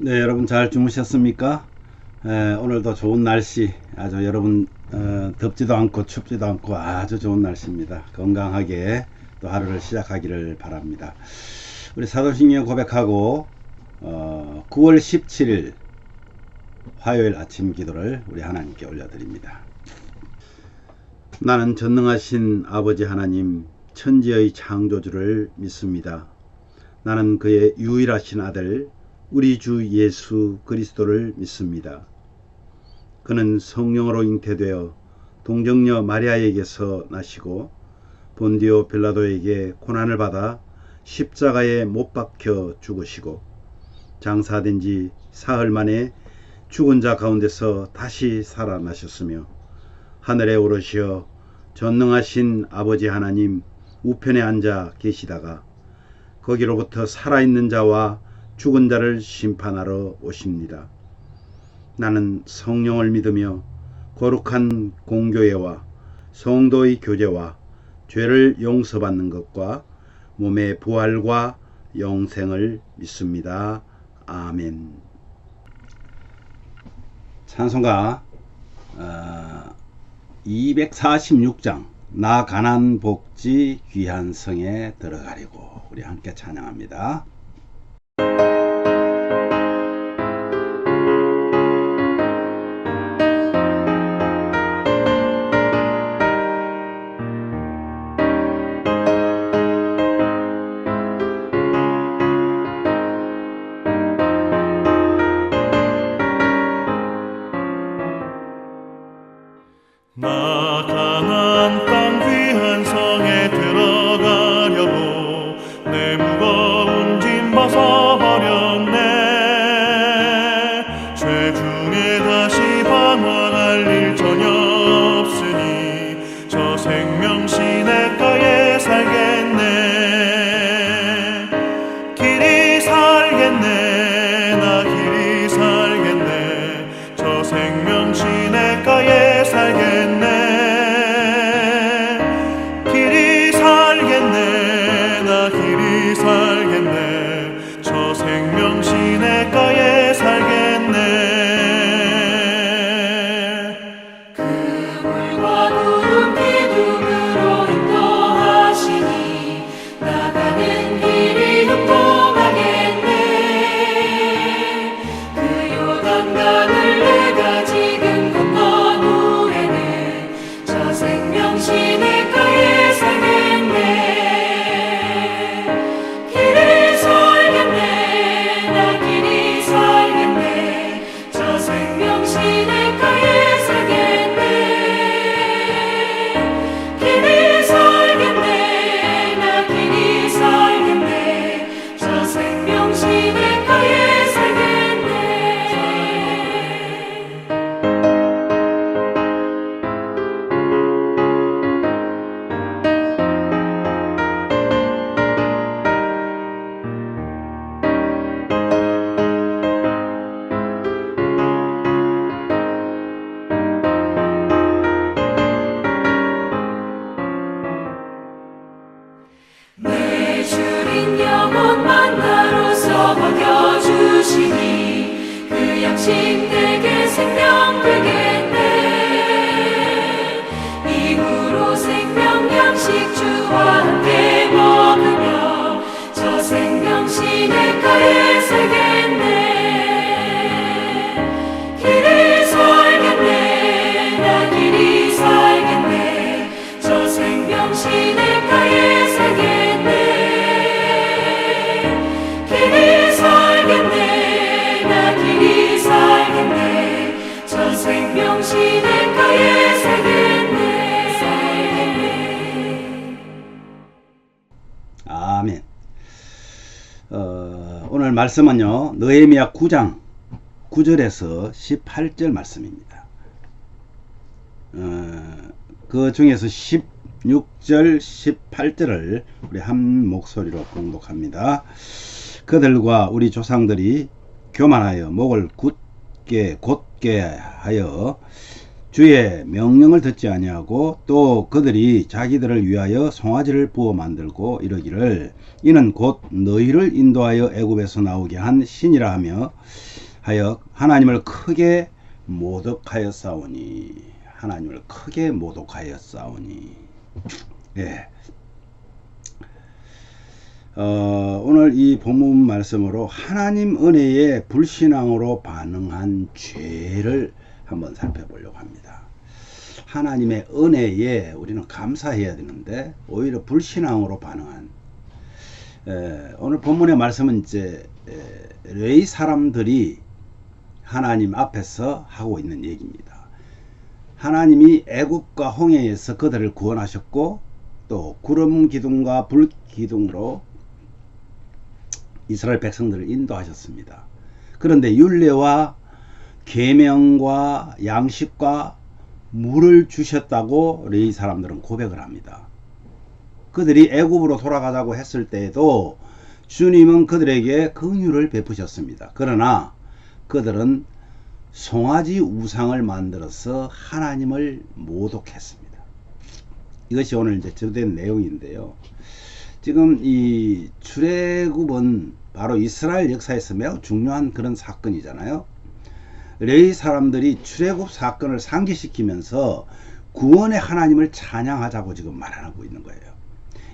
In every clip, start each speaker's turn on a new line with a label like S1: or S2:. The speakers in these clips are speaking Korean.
S1: 네, 여러분 잘 주무셨습니까? 오늘도 좋은 날씨, 아주 여러분 덥지도 않고 춥지도 않고 아주 좋은 날씨입니다. 건강하게 또 하루를 시작하기를 바랍니다. 우리 사도신경 고백하고 9월 17일 화요일 아침 기도를 우리 하나님께 올려드립니다. 나는 전능하신 아버지 하나님, 천지의 창조주를 믿습니다. 나는 그의 유일하신 아들 우리 주 예수 그리스도를 믿습니다. 그는 성령으로 잉태되어 동정녀 마리아에게서 나시고 본디오 빌라도에게 고난을 받아 십자가에 못 박혀 죽으시고 장사된 지 사흘 만에 죽은 자 가운데서 다시 살아나셨으며 하늘에 오르시어 전능하신 아버지 하나님 우편에 앉아 계시다가 거기로부터 살아있는 자와 죽은 자를 심판하러 오십니다. 나는 성령을 믿으며 거룩한 공교회와 성도의 교제와 죄를 용서받는 것과 몸의 부활과 영생을 믿습니다. 아멘. 찬송가 246장 나 가난 복지 귀한 성에 들어가려고 우리 함께 찬양합니다.
S2: 나 가난 땅 귀한 성에 들어가려고 내 무거운 짐 벗어버렸네. 죄 중에 다시 방황할 일 전혀 없으니 저 생명 시냇가에 살겠네. 길이 살겠네. 나 길이 살겠네. 저 생명 시냇가에 살겠네. 길이 살겠네. 나 길이 살겠네. 저 생명 시냇가에 살겠네.
S3: 그 물과 구름 기둥으로 인도하시니 나가는 길이 형통하겠네. 그 요단강을 내가 지금 건넌 후에는 저 생명 시냇가에 살겠네. 길이 살겠네. 나 길이 살겠네. 저 생명 시냇가에 살겠네. 길이 살겠네. 나 길이 살겠네. 저 생명 시냇가에 살겠네. 내 주린 영혼 만나로서 먹여주시니 그 양식 내게 생명 되겠네. 이후로 생명 양식 주와 함께 먹으며 저 생명 시냇가에 살겠네. 길이 살겠네. 나 길이 살겠네. 저 생명 시냇가에 살겠네. 길이 살겠네. 나 길이 살겠네. 저 생명 시냇가에 살겠네.
S1: 아멘. 오늘 말씀은요 느헤미야 9장 9절에서 18절 말씀입니다. 그 중에서 16절 18절을 우리 한 목소리로 봉독합니다. 그들과 우리 조상들이 교만하여 목을 곧게 하여 주의 명령을 듣지 아니하고 또 그들이 자기들을 위하여 송아지를 부어 만들고 이르기를 이는 곧 너희를 인도하여 애굽에서 나오게 한 신이라 하여 하나님을 크게 모독하였사오니. 하나님을 크게 모독하였사오니. 예. 오늘 이 본문 말씀으로 하나님 은혜에 불신앙으로 반응한 죄를 한번 살펴보려고 합니다. 하나님의 은혜에 우리는 감사해야 되는데 오히려 불신앙으로 반응한, 오늘 본문의 말씀은 이제 레위 사람들이 하나님 앞에서 하고 있는 얘기입니다. 하나님이 애굽과 홍해에서 그들을 구원하셨고 또 구름 기둥과 불 기둥으로 이스라엘 백성들을 인도하셨습니다. 그런데 율례와 계명과 양식과 물을 주셨다고 레위 사람들은 고백을 합니다. 그들이 애굽으로 돌아가자고 했을 때에도 주님은 그들에게 긍휼을 베푸셨습니다. 그러나 그들은 송아지 우상을 만들어서 하나님을 모독했습니다. 이것이 오늘 이제 주된 내용인데요. 지금 이 출애굽은 바로 이스라엘 역사에서 매우 중요한 그런 사건이잖아요. 레위 사람들이 출애굽 사건을 상기시키면서 구원의 하나님을 찬양하자고 지금 말하고 있는 거예요.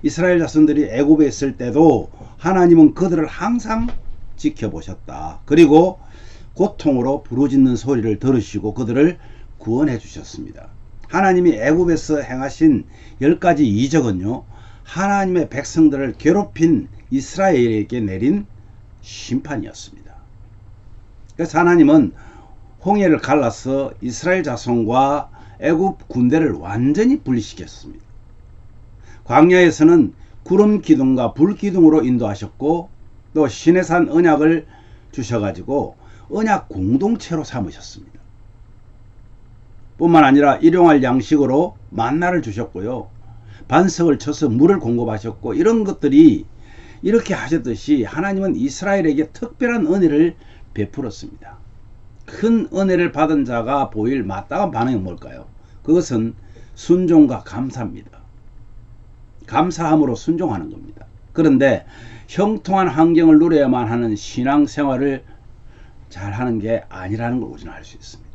S1: 이스라엘 자손들이 애굽에 있을 때도 하나님은 그들을 항상 지켜보셨다. 그리고 고통으로 부르짖는 소리를 들으시고 그들을 구원해 주셨습니다. 하나님이 애굽에서 행하신 10가지 이적은요, 하나님의 백성들을 괴롭힌 이스라엘에게 내린 심판이었습니다. 그래서 하나님은 홍해를 갈라서 이스라엘 자손과 애굽 군대를 완전히 분리시켰습니다. 광야에서는 구름 기둥과 불 기둥으로 인도하셨고 또 시내산 언약을 주셔가지고 언약 공동체로 삼으셨습니다. 뿐만 아니라 일용할 양식으로 만나를 주셨고요. 반석을 쳐서 물을 공급하셨고 이런 것들이 이렇게 하셨듯이 하나님은 이스라엘에게 특별한 은혜를 베풀었습니다. 큰 은혜를 받은 자가 보일 마땅한 반응이 뭘까요? 그것은 순종과 감사입니다. 감사함으로 순종하는 겁니다. 그런데 형통한 환경을 누려야만 하는 신앙생활을 잘 하는 게 아니라는 걸 우리는 알 수 있습니다.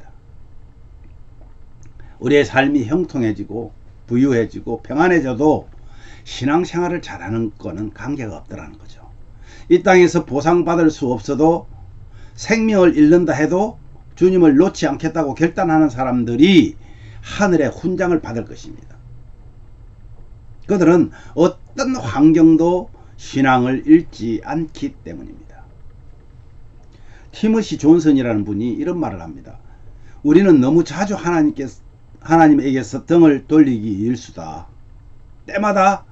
S1: 우리의 삶이 형통해지고 부유해지고 평안해져도 신앙생활을 잘하는 거는 관계가 없더라는 거죠. 이 땅에서 보상받을 수 없어도 생명을 잃는다 해도 주님을 놓지 않겠다고 결단하는 사람들이 하늘의 훈장을 받을 것입니다. 그들은 어떤 환경도 신앙을 잃지 않기 때문입니다. 티머시 존슨이라는 분이 이런 말을 합니다. 우리는 너무 자주 하나님에게서 등을 돌리기 일수다. 때마다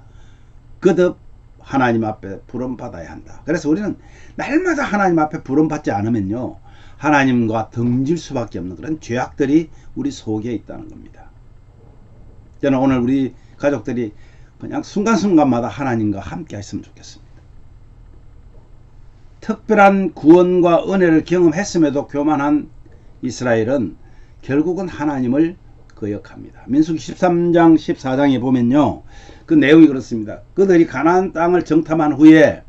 S1: 거듭 하나님 앞에 부름받아야 한다. 그래서 우리는 날마다 하나님 앞에 부름받지 않으면요, 하나님과 등질 수밖에 없는 그런 죄악들이 우리 속에 있다는 겁니다. 저는 오늘 우리 가족들이 그냥 순간순간마다 하나님과 함께 했으면 좋겠습니다. 특별한 구원과 은혜를 경험했음에도 교만한 이스라엘은 결국은 하나님을 거역합니다. 민수기 13장 14장에 보면요, 그 내용이 그렇습니다. 그들이 가나안 땅을 정탐한 후에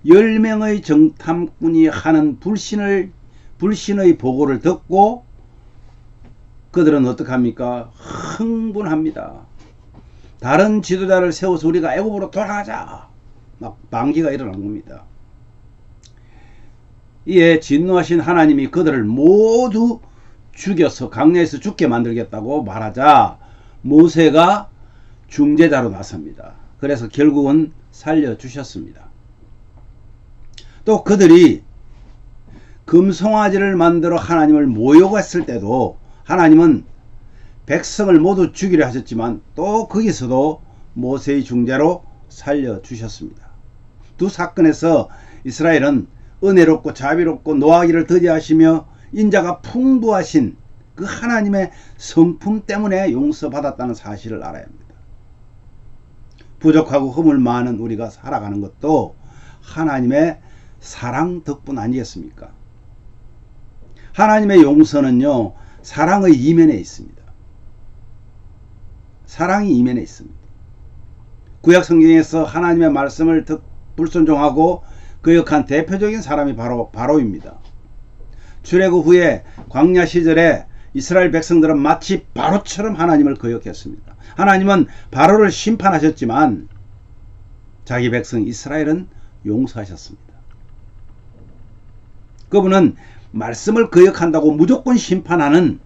S1: 10명의 정탐꾼이 하는 불신의 보고를 듣고 그들은 어떡합니까? 흥분합니다. 다른 지도자를 세워서 우리가 애굽으로 돌아가자, 막 반기가 일어난 겁니다. 이에 진노하신 하나님이 그들을 모두 죽여서 광야에서 죽게 만들겠다고 말하자 모세가 중재자로 나섭니다. 그래서 결국은 살려주셨습니다. 또 그들이 금송아지를 만들어 하나님을 모욕했을 때도 하나님은 백성을 모두 죽이려 하셨지만 또 거기서도 모세의 중재로 살려주셨습니다. 두 사건에서 이스라엘은 은혜롭고 자비롭고 노하기를 더디하시며 인자가 풍부하신 그 하나님의 성품 때문에 용서받았다는 사실을 알아야 합니다. 부족하고 허물 많은 우리가 살아가는 것도 하나님의 사랑 덕분 아니겠습니까? 하나님의 용서는요, 사랑의 이면에 있습니다. 사랑이 이면에 있습니다. 구약 성경에서 하나님의 말씀을 불순종하고 거역한 대표적인 사람이 바로입니다. 출애굽 후에 광야 시절에 이스라엘 백성들은 마치 바로처럼 하나님을 거역했습니다. 하나님은 바로를 심판하셨지만 자기 백성 이스라엘은 용서하셨습니다. 그분은 말씀을 거역한다고 무조건 심판하는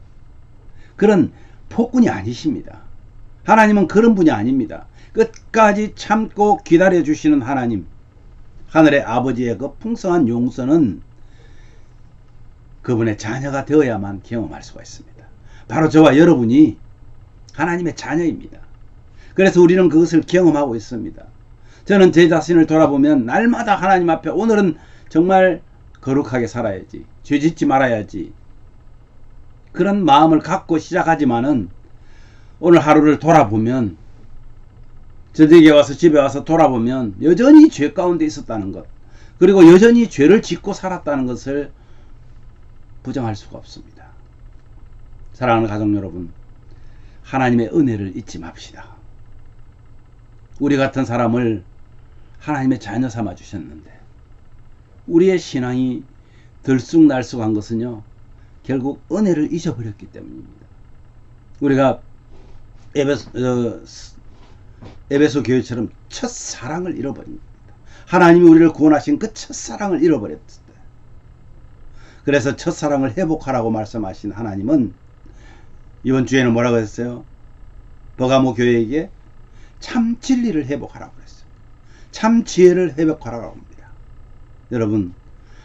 S1: 그런 폭군이 아니십니다. 하나님은 그런 분이 아닙니다. 끝까지 참고 기다려 주시는 하나님, 하늘의 아버지의 그 풍성한 용서는 그분의 자녀가 되어야만 경험할 수가 있습니다. 바로 저와 여러분이 하나님의 자녀입니다. 그래서 우리는 그것을 경험하고 있습니다. 저는 제 자신을 돌아보면 날마다 하나님 앞에 오늘은 정말 거룩하게 살아야지, 죄짓지 말아야지, 그런 마음을 갖고 시작하지만은 오늘 하루를 돌아보면, 저녁에 와서 집에 와서 돌아보면 여전히 죄 가운데 있었다는 것, 그리고 여전히 죄를 짓고 살았다는 것을 부정할 수가 없습니다. 사랑하는 가족 여러분, 하나님의 은혜를 잊지 맙시다. 우리 같은 사람을 하나님의 자녀 삼아 주셨는데 우리의 신앙이 들쑥날쑥한 것은요, 결국 은혜를 잊어버렸기 때문입니다. 우리가 에베소 교회처럼 첫사랑을 잃어버립니다. 하나님이 우리를 구원하신 그 첫사랑을 잃어버렸을 때, 그래서 첫사랑을 회복하라고 말씀하신 하나님은 이번 주에는 뭐라고 했어요? 버가모 교회에게 참 진리를 회복하라고 그랬어요. 참 지혜를 회복하라고 합니다. 여러분,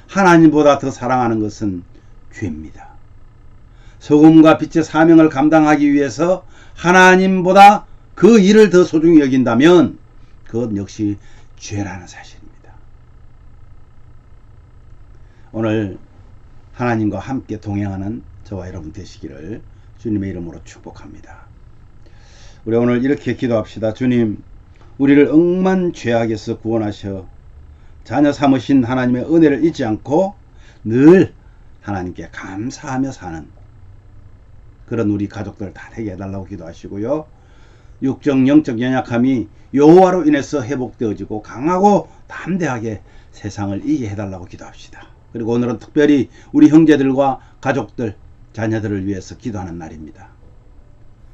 S1: 하나님보다 더 사랑하는 것은 죄입니다. 소금과 빛의 사명을 감당하기 위해서 하나님보다 그 일을 더 소중히 여긴다면 그것 역시 죄라는 사실입니다. 오늘 하나님과 함께 동행하는 저와 여러분 되시기를 주님의 이름으로 축복합니다. 우리 오늘 이렇게 기도합시다. 주님, 우리를 억만 죄악에서 구원하셔 자녀 삼으신 하나님의 은혜를 잊지 않고 늘 하나님께 감사하며 사는 그런 우리 가족들 다 되게 해달라고 기도하시고요. 육적 영적 연약함이 여호와로 인해서 회복되어지고 강하고 담대하게 세상을 이기게 해달라고 기도합시다. 그리고 오늘은 특별히 우리 형제들과 가족들, 자녀들을 위해서 기도하는 날입니다.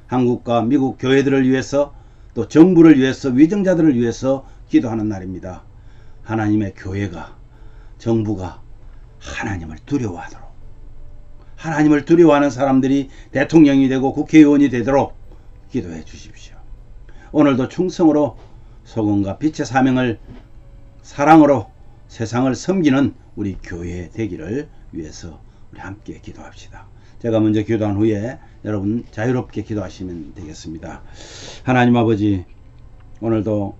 S1: 한국과 미국 교회들을 위해서, 또 정부를 위해서, 위정자들을 위해서 기도하는 날입니다. 하나님의 교회가, 정부가 하나님을 두려워하도록, 하나님을 두려워하는 사람들이 대통령이 되고 국회의원이 되도록 기도해 주십시오. 오늘도 충성으로 소금과 빛의 사명을 사랑으로 세상을 섬기는 우리 교회 되기를 위해서 우리 함께 기도합시다. 제가 먼저 기도한 후에 여러분 자유롭게 기도하시면 되겠습니다. 하나님 아버지, 오늘도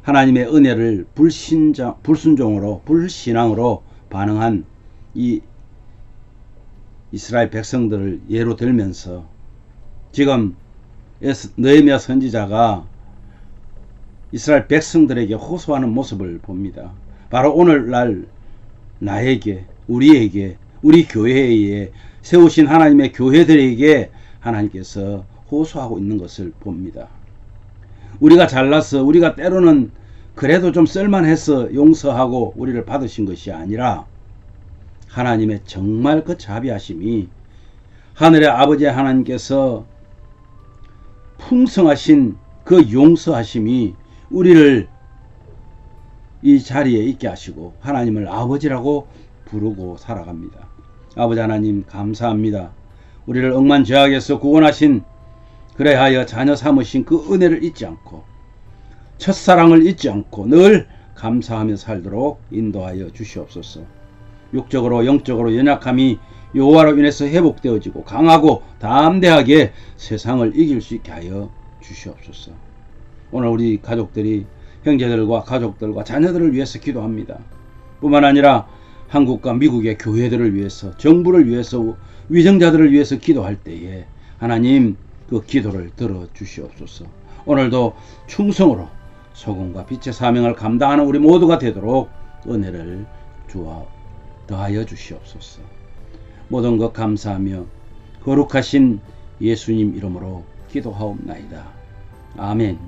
S1: 하나님의 은혜를 불순종으로, 불신앙으로 반응한 이 이스라엘 백성들을 예로 들면서 지금 느헤미야 선지자가 이스라엘 백성들에게 호소하는 모습을 봅니다. 바로 오늘날 나에게, 우리에게, 우리 교회에 세우신 하나님의 교회들에게 하나님께서 호소하고 있는 것을 봅니다. 우리가 잘나서, 우리가 때로는 그래도 좀 쓸만해서 용서하고 우리를 받으신 것이 아니라 하나님의 정말 그 자비하심이, 하늘의 아버지 하나님께서 풍성하신 그 용서하심이 우리를 이 자리에 있게 하시고 하나님을 아버지라고 부르고 살아갑니다. 아버지 하나님 감사합니다. 우리를 억만 죄악에서 구원하신, 그래하여 자녀 삼으신 그 은혜를 잊지 않고 첫사랑을 잊지 않고 늘 감사하며 살도록 인도하여 주시옵소서. 육적으로 영적으로 연약함이 여호와로 인해서 회복되어지고 강하고 담대하게 세상을 이길 수 있게 하여 주시옵소서. 오늘 우리 가족들이, 형제들과 가족들과 자녀들을 위해서 기도합니다. 뿐만 아니라 한국과 미국의 교회들을 위해서, 정부를 위해서, 위정자들을 위해서 기도할 때에 하나님 그 기도를 들어 주시옵소서. 오늘도 충성으로 소금과 빛의 사명을 감당하는 우리 모두가 되도록 은혜를 주어 더하여 주시옵소서. 모든 것 감사하며 거룩하신 예수님 이름으로 기도하옵나이다. 아멘.